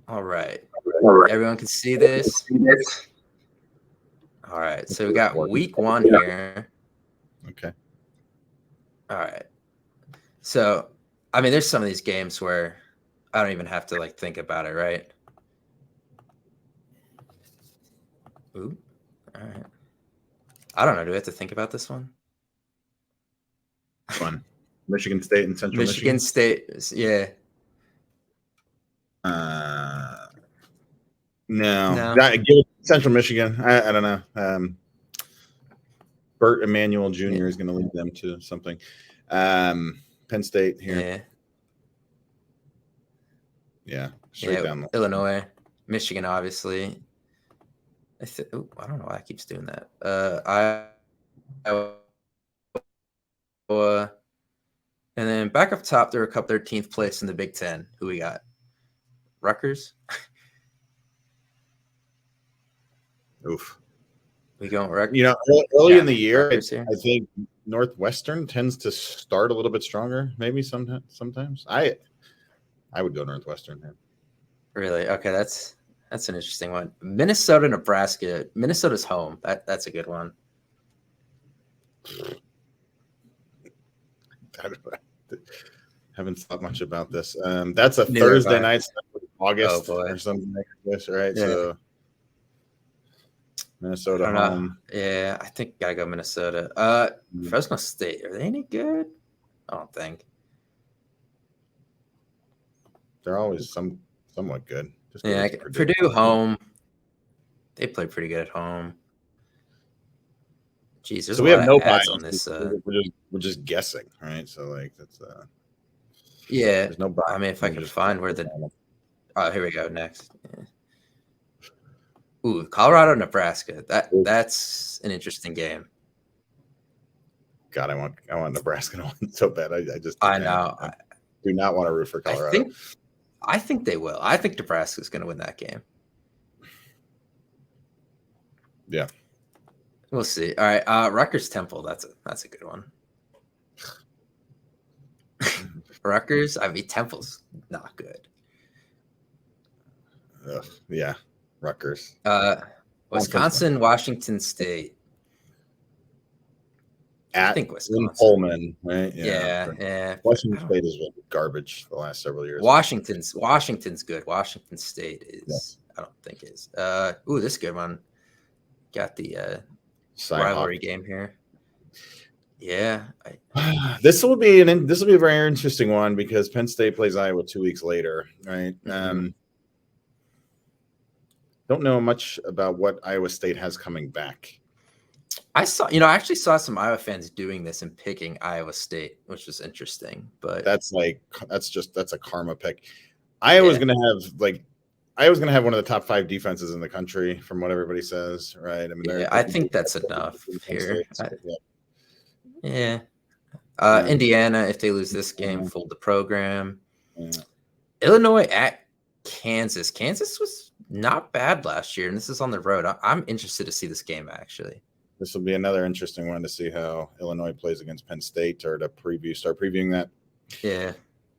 All right. All right. Everyone can see this. All right. So we got week 1 here. Okay. All right. So, I mean, there's some of these games where I don't even have to like think about it, right? Ooh. All right. I don't know. Do we have to think about this one? Fun. Michigan State and Central Michigan. Michigan State, yeah. No. Give it Central Michigan. I don't know. Burt Emanuel Jr. is going to lead them to something. Penn State here. Yeah. Straight down. Illinois, Michigan, obviously. I don't know why it keeps doing that. Iowa. And then back up top, there were a couple 13th place in the Big Ten. Who we got? Rutgers. Oof. We going Rutgers? You know, early in the year, I think Northwestern tends to start a little bit stronger. Maybe sometimes. I would go Northwestern here. Really? Okay, that's an interesting one. Minnesota, Nebraska. Minnesota's home. That's a good one. Haven't thought much about this. That's a Thursday night, August or something like this, right? Yeah. So Minnesota home. Yeah, I think gotta go Minnesota. Fresno State, are they any good? I don't think. They're always somewhat good. Purdue home. They play pretty good at home. Jeez, there's we have no bias on this. We're just guessing, right? So like that's yeah. There's no bias. I mean, if I can find where the here we go next. Yeah. Ooh, Colorado, Nebraska. That's an interesting game. God, I want Nebraska to win so bad. I know. I do not want to root for Colorado. I think they will. I think Nebraska's going to win that game. Yeah. We'll see. All right, Rutgers Temple. That's a good one. Rutgers. I mean, Temple's not good. Yeah, Rutgers. Wisconsin, Washington State. I think Wisconsin. Pullman, right? Yeah. Washington State is garbage the last several years. Washington's good. Washington State is. Yeah. I don't think is. This is a good one. Got the rivalry game here. Yeah. This will be a very interesting one because Penn State plays Iowa 2 weeks later, right? Mm-hmm. Don't know much about what Iowa State has coming back. I actually saw some Iowa fans doing this and picking Iowa State, which was interesting. But that's a karma pick. Iowa's gonna have one of the top 5 defenses in the country, from what everybody says, right? I mean, I think that's enough here. Indiana, if they lose this game, fold the program. Yeah. Illinois at Kansas. Kansas was not bad last year, and this is on the road. I'm interested to see this game, actually. This will be another interesting one to see how Illinois plays against Penn State, or to start previewing that. Yeah.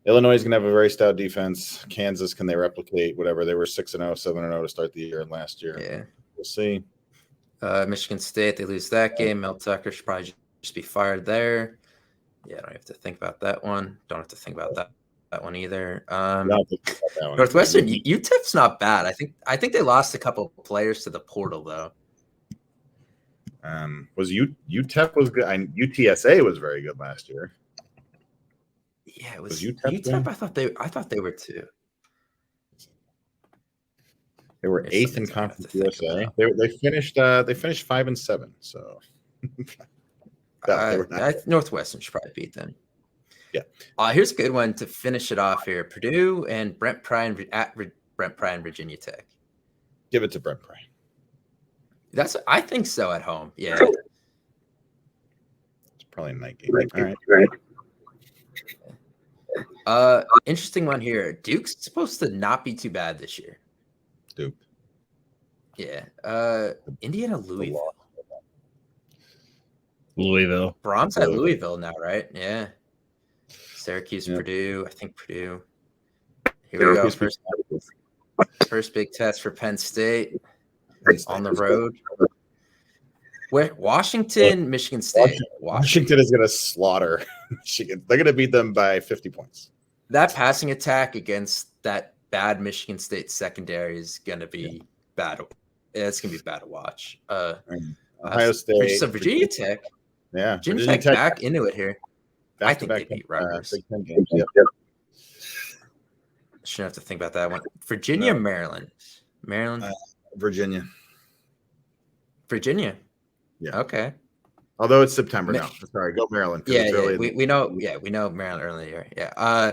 Illinois is going to have a very stout defense. Kansas, can they replicate whatever? They were 6-0, 7-0 to start the year last year. Yeah. We'll see. Michigan State, they lose that game. Mel Tucker should probably just be fired there. Yeah, I don't have to think about that one. Don't have to think about that one either. Northwestern, UTEP's not bad. I think they lost a couple of players to the portal, though. Was UTEP was good? UTSA was very good last year. Yeah, it was UTEP. I thought they were too. They were 8th in Conference USA. They finished 5-7. So Northwestern should probably beat them. Yeah. Here's a good one to finish it off here: Purdue and Brent Pry at Brent Pry and Virginia Tech. Give it to Brent Pry. I think so at home. Yeah. It's probably a night game. All right. Interesting one here. Duke's supposed to not be too bad this year. Duke. Yeah. Indiana, Louisville. Brahms at Louisville now, right? Yeah. Syracuse, Purdue. I think Purdue. Here we go. First. First big test for Penn State on the road. Where Washington, Michigan State. Washington is going to slaughter Michigan. They're going to beat them by 50 points. That passing attack against that bad Michigan State secondary is going to be bad. It's going to be bad to watch. Ohio State. So Virginia Tech. Yeah. Virginia Tech back into it here. I think they beat Rutgers. Big 10 games. Yep. Shouldn't have to think about that one. Virginia, Maryland. Virginia. Yeah. Okay. Although it's September now. Sorry, go Maryland. Yeah, we know. Yeah, we know Maryland earlier. Yeah.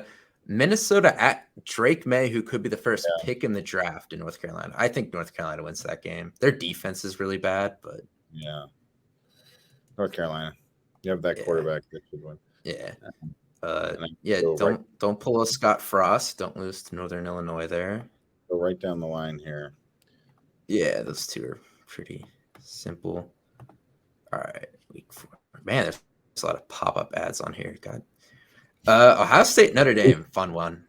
Minnesota at Drake May, who could be the first pick in the draft in North Carolina. I think North Carolina wins that game. Their defense is really bad, but North Carolina. You have that quarterback that should win. Yeah. Don't pull a Scott Frost. Don't lose to Northern Illinois there. Go right down the line here. Yeah, those two are pretty simple. All right, week 4. Man, there's a lot of pop-up ads on here. God. Ohio State, Notre Dame, fun one.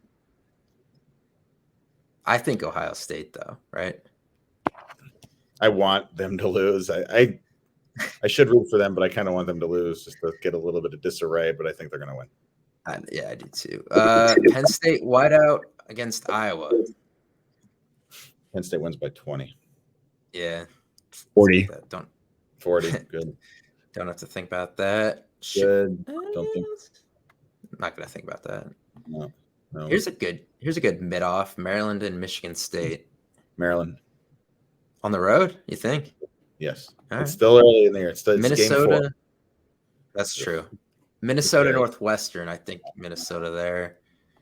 I think Ohio State, though, right? I want them to lose. I should root for them, but I kind of want them to lose just to get a little bit of disarray, but I think they're going to win. I do too. Penn State whiteout against Iowa. Penn State wins by 20. Yeah. 40. 40. Good. Don't have to think about that. Good. Don't think. I'm not gonna think about that. No. Here's a good mid-off. Maryland and Michigan State. Maryland. On the road, you think? Yes. All it's still early in there. It's Minnesota. Game 4. That's true. Minnesota Northwestern. I think Minnesota there.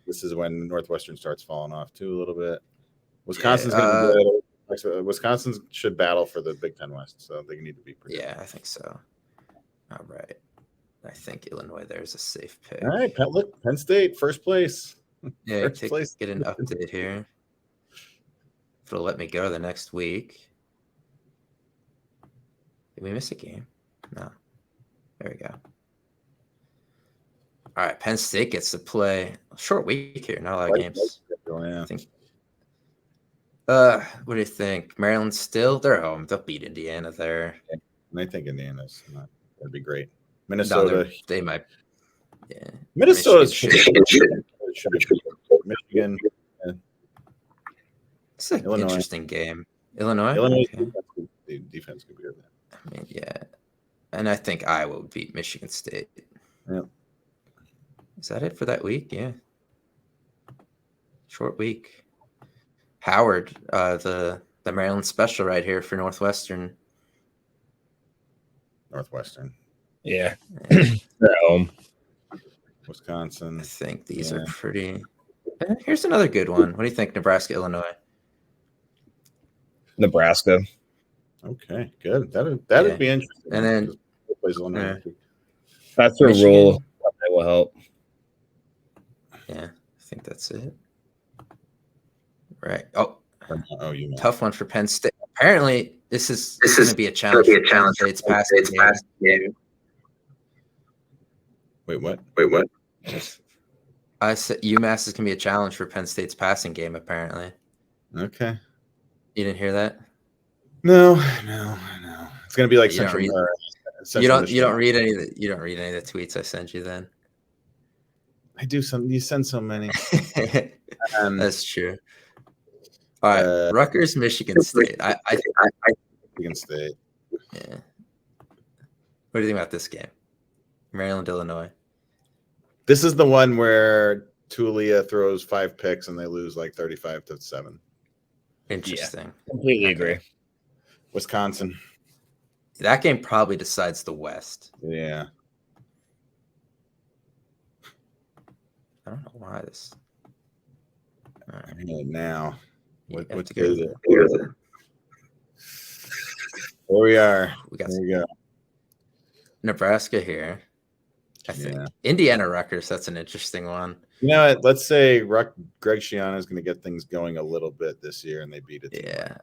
This is when Northwestern starts falling off too a little bit. Wisconsin's going to be good. Wisconsin should battle for the Big Ten West, so they need to be pretty. Yeah, I think so. All right. I think Illinois there's a safe pick. All right, Penn State, first place. Yeah, get an update here. If it'll let me go the next week. Did we miss a game? No. There we go. All right, Penn State gets to play a short week here. Not a lot of games. Yeah. I think. What do you think? Maryland still? They're home. They'll beat Indiana there. And I think Indiana's not. That'd be great. Minnesota. They might. Yeah. Minnesota should be Michigan. It's an interesting game. Illinois defense could be good. I mean, yeah. And I think Iowa would beat Michigan State. Yeah. Is that it for that week? Yeah. Short week. Howard, the Maryland special right here for Northwestern. Yeah. They're at home. Wisconsin. I think these are pretty. Here's another good one. What do you think, Nebraska, Illinois? Nebraska. Okay, good. That'd be interesting. And then that's a rule that will help. Yeah, I think that's it. Right. Oh, tough one for Penn State. Apparently, this is going to be a challenge. Penn State's passing game. Wait, what? I said UMass is going to be a challenge for Penn State's passing game. Apparently. Okay. You didn't hear that? No. It's going to be like Central. You don't read any of the tweets I sent you. Then I do some. You send so many. That's true. All right, Rutgers, Michigan State. I think Michigan State. Yeah. What do you think about this game? Maryland, Illinois. This is the one where Tulia throws 5 picks and they lose like 35-7. Interesting. Yeah, completely agree. Wisconsin. That game probably decides the West. Yeah. I don't know why this. All right. Now. What's good? Here we are. There we go. Nebraska here. I think Indiana Rutgers. That's an interesting one. You know what? Let's say Greg Schiano is going to get things going a little bit this year, and they beat it. Yeah.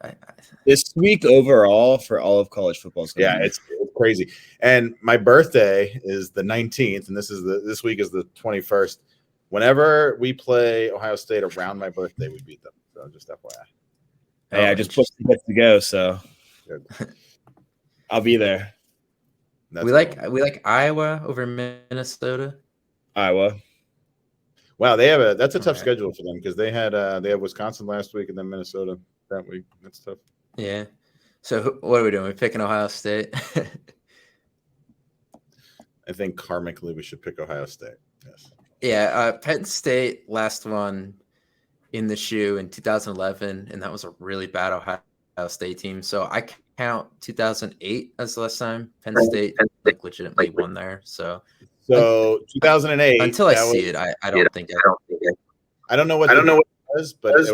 This week overall for all of college football. It's crazy. And my birthday is the 19th, and this week is the 21st. Whenever we play Ohio State around my birthday, we beat them. So just FYI. Hey, I just booked tickets to go, so I'll be there. We like Iowa over Minnesota. Iowa. Wow, that's a tough schedule for them because they have Wisconsin last week and then Minnesota that week. That's tough. Yeah. So what are we doing? We're picking Ohio State. I think karmically we should pick Ohio State. Yes. Yeah, Penn State last one in the shoe in 2011, and that was a really bad Ohio State team. So I count 2008 as the last time Penn State like legitimately won there. So 2008. Until I see it, I don't think I don't know what it was, but it was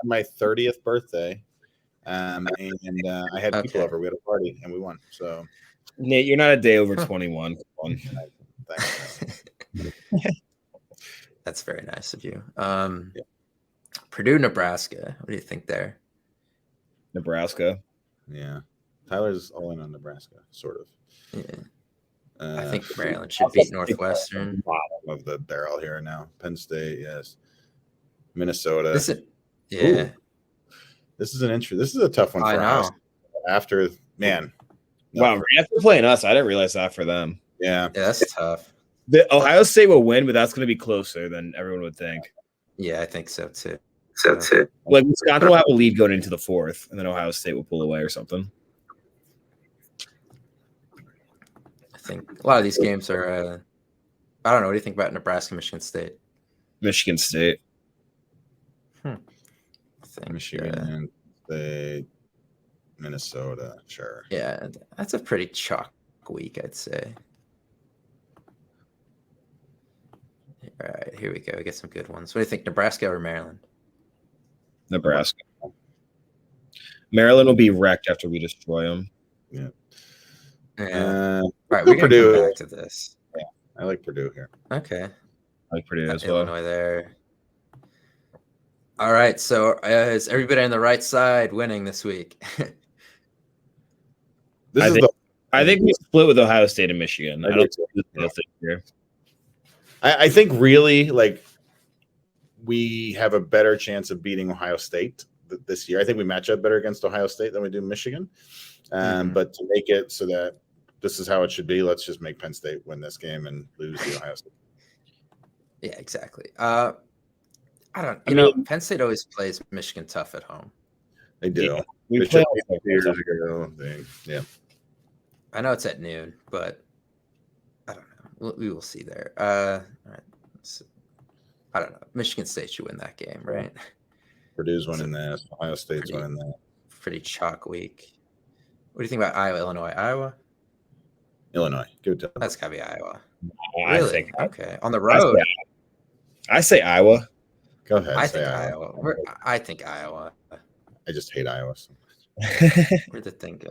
my 30th birthday, and I had people over. We had a party, and we won. So Nate, you're not a day over 21. Come on. Thanks. That's very nice of you. Purdue, Nebraska. What do you think there? Nebraska. Yeah. Tyler's all in on Nebraska, sort of. Yeah. I think Maryland should beat Northwestern. Bottom of the barrel here now. Penn State, yes. Minnesota. This is a tough one for us. After Wow, after playing us, I didn't realize that for them. Yeah, that's tough. The Ohio State will win, but that's going to be closer than everyone would think. Yeah, I think so too. Like Wisconsin will have a lead going into the fourth, and then Ohio State will pull away or something. I think a lot of these games are. I don't know. What do you think about Nebraska, Michigan State? Michigan State. I think Michigan State, Minnesota. Sure. Yeah, that's a pretty chalk week, I'd say. All right, here we go. We get some good ones. What do you think, Nebraska or Maryland? Nebraska. Maryland will be wrecked after we destroy them. Yeah. All right, we're going to come back to this. Yeah, I like Purdue here. Okay. I like Purdue as well. Illinois there. All right, so is everybody on the right side winning this week? I think we split with Ohio State and Michigan. I think really like we have a better chance of beating Ohio State this year. I think we match up better against Ohio State than we do Michigan. But to make it so that this is how it should be, let's just make Penn State win this game and lose the Ohio State. Yeah, exactly. I don't. Penn State always plays Michigan tough at home. They do. Yeah, we played years ago. Yeah. I know it's at noon, but I don't know. We will see there. All right. So, I don't know. Michigan State should win that game, right? Purdue's winning that. Ohio State's winning that. Pretty chalk week. What do you think about Iowa, Illinois? Illinois. Give it to them. That's got to be Iowa. Really? Okay. On the road. I say Iowa. Go ahead. I think Iowa. I think Iowa. I just hate Iowa. Where'd the thing go?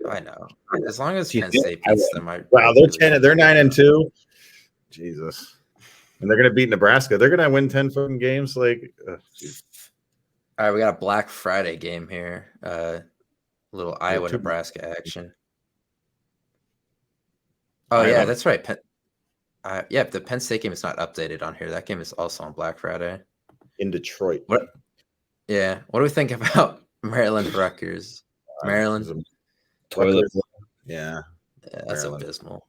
I know. As long as Penn State beats them, wow, they're 9-2. Jesus, and they're gonna beat Nebraska. They're gonna win 10 fucking games. Like, all right, we got a Black Friday game here. A little Iowa Nebraska action. Oh yeah, that's right. The Penn State game is not updated on here. That game is also on Black Friday in Detroit. What? Yeah. What do we think about Maryland Rutgers? Maryland. Toilet. Yeah, that's abysmal.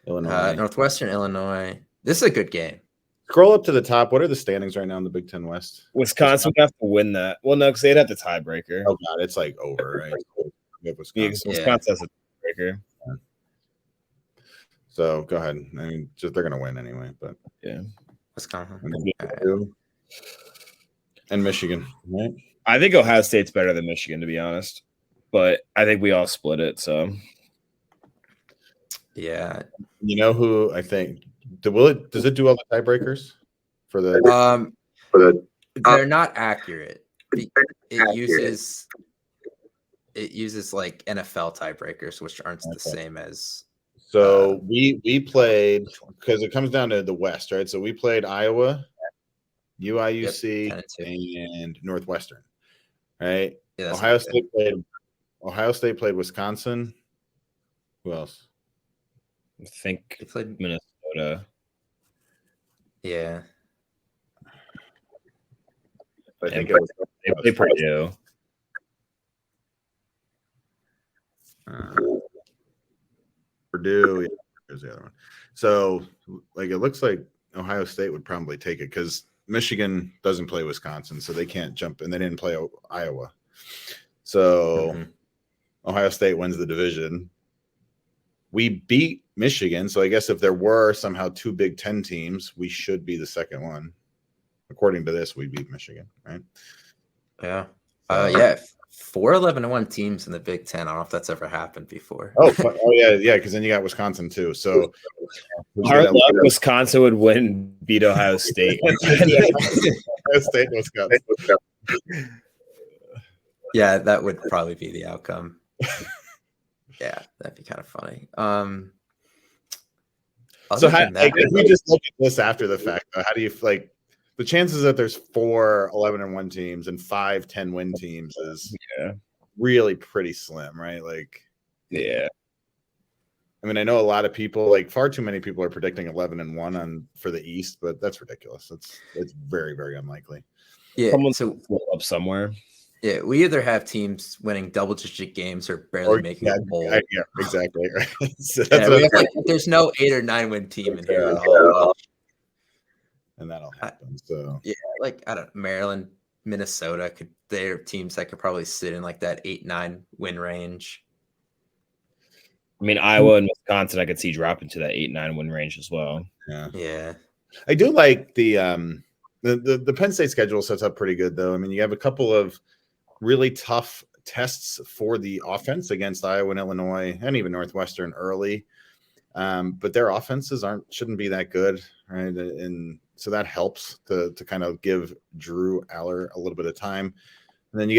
Illinois. Northwestern Illinois. This is a good game. Scroll up to the top. What are the standings right now in the Big Ten West? Wisconsin would have to win that. Well, no, because they'd have the tiebreaker. Oh God, it's like over, right? Wisconsin has a tiebreaker. Yeah. So go ahead. I mean, they're going to win anyway. But yeah, Wisconsin and Michigan, right? I think Ohio State's better than Michigan, to be honest. But I think we all split it. So yeah, you know who I think does it do all the tiebreakers for the they're not accurate. It uses like NFL tiebreakers, which aren't the same as. So we played because it comes down to the West, right? So we played Iowa, UIUC, and Northwestern, right? Yeah, Ohio State played Wisconsin. Who else? I think they played Minnesota. Yeah. I think it was they played Purdue. Purdue. Yeah, there's the other one. So, like, it looks like Ohio State would probably take it because Michigan doesn't play Wisconsin, so they can't jump, and they didn't play Iowa. So, Ohio State wins the division. We beat Michigan, so I guess if there were somehow two Big Ten teams, we should be the second one. According to this, we beat Michigan, right? Yeah. Yeah. 4 11-1 teams in the Big Ten. I don't know if that's ever happened before. Oh yeah, because then you got Wisconsin too. So Wisconsin would win, beat Ohio State. Ohio State, Wisconsin. Yeah, that would probably be the outcome. Yeah, that'd be kind of funny. So if we just look at this after the fact, how do you like the chances that there's 4 11-1 teams and 5 10-win teams is really pretty slim, right? Like, yeah. I mean, I know a lot of people, like far too many people are predicting 11-1 for the East, but that's ridiculous. It's very, very unlikely. Yeah. Someone's up somewhere. Yeah, we either have teams winning double-digit games or barely making a bowl. Yeah, exactly. Right. So there's no 8 or 9 win team in here at all. And that'll happen. So yeah, like I don't Maryland, Minnesota they're teams that could probably sit in like that 8-9 win range. I mean, Iowa and Wisconsin, I could see dropping to that 8-9 win range as well. Yeah. I do like the Penn State schedule sets up pretty good though. I mean, you have a couple of really tough tests for the offense against Iowa and Illinois and even Northwestern early. But their offenses shouldn't be that good, right? And so that helps to kind of give Drew Aller a little bit of time. And then you get a